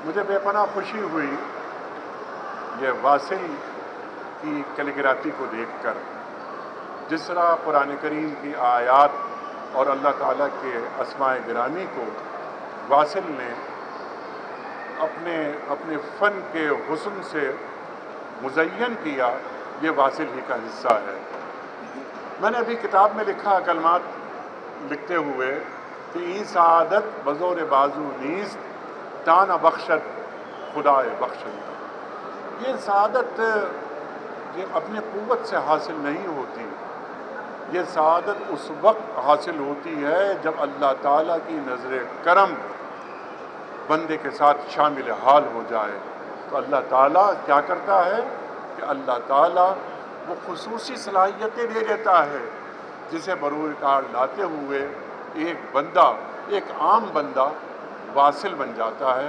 मुझे बेपनाह खुशी हुई ये वासिल की कैलीग्राफी को देखकर। जिस तरह कुरान करीम की आयात और अल्लाह ताला के अस्माए गिरामी को वासिल ने अपने अपने फ़न के हुस्न से मुज़य्यन किया, ये वासिल ही का हिस्सा है। मैंने अभी किताब में लिखा कलमात लिखते हुए कि ई सआदत बज़ोर बाजू नीस्त ताना बख्शत खुदाए बख्शत। ये सआदत ये अपने क़ुव्वत से हासिल नहीं होती, ये सआदत उस वक्त हासिल होती है जब अल्लाह ताला की नज़र करम बंदे के साथ शामिल हाल हो जाए। तो अल्लाह ताला क्या करता है कि अल्लाह ताला वो खुसूसी सलाहियतें दे देता है जिसे बरूर कार लाते हुए एक बंदा, एक आम बंदा वासिल बन जाता है।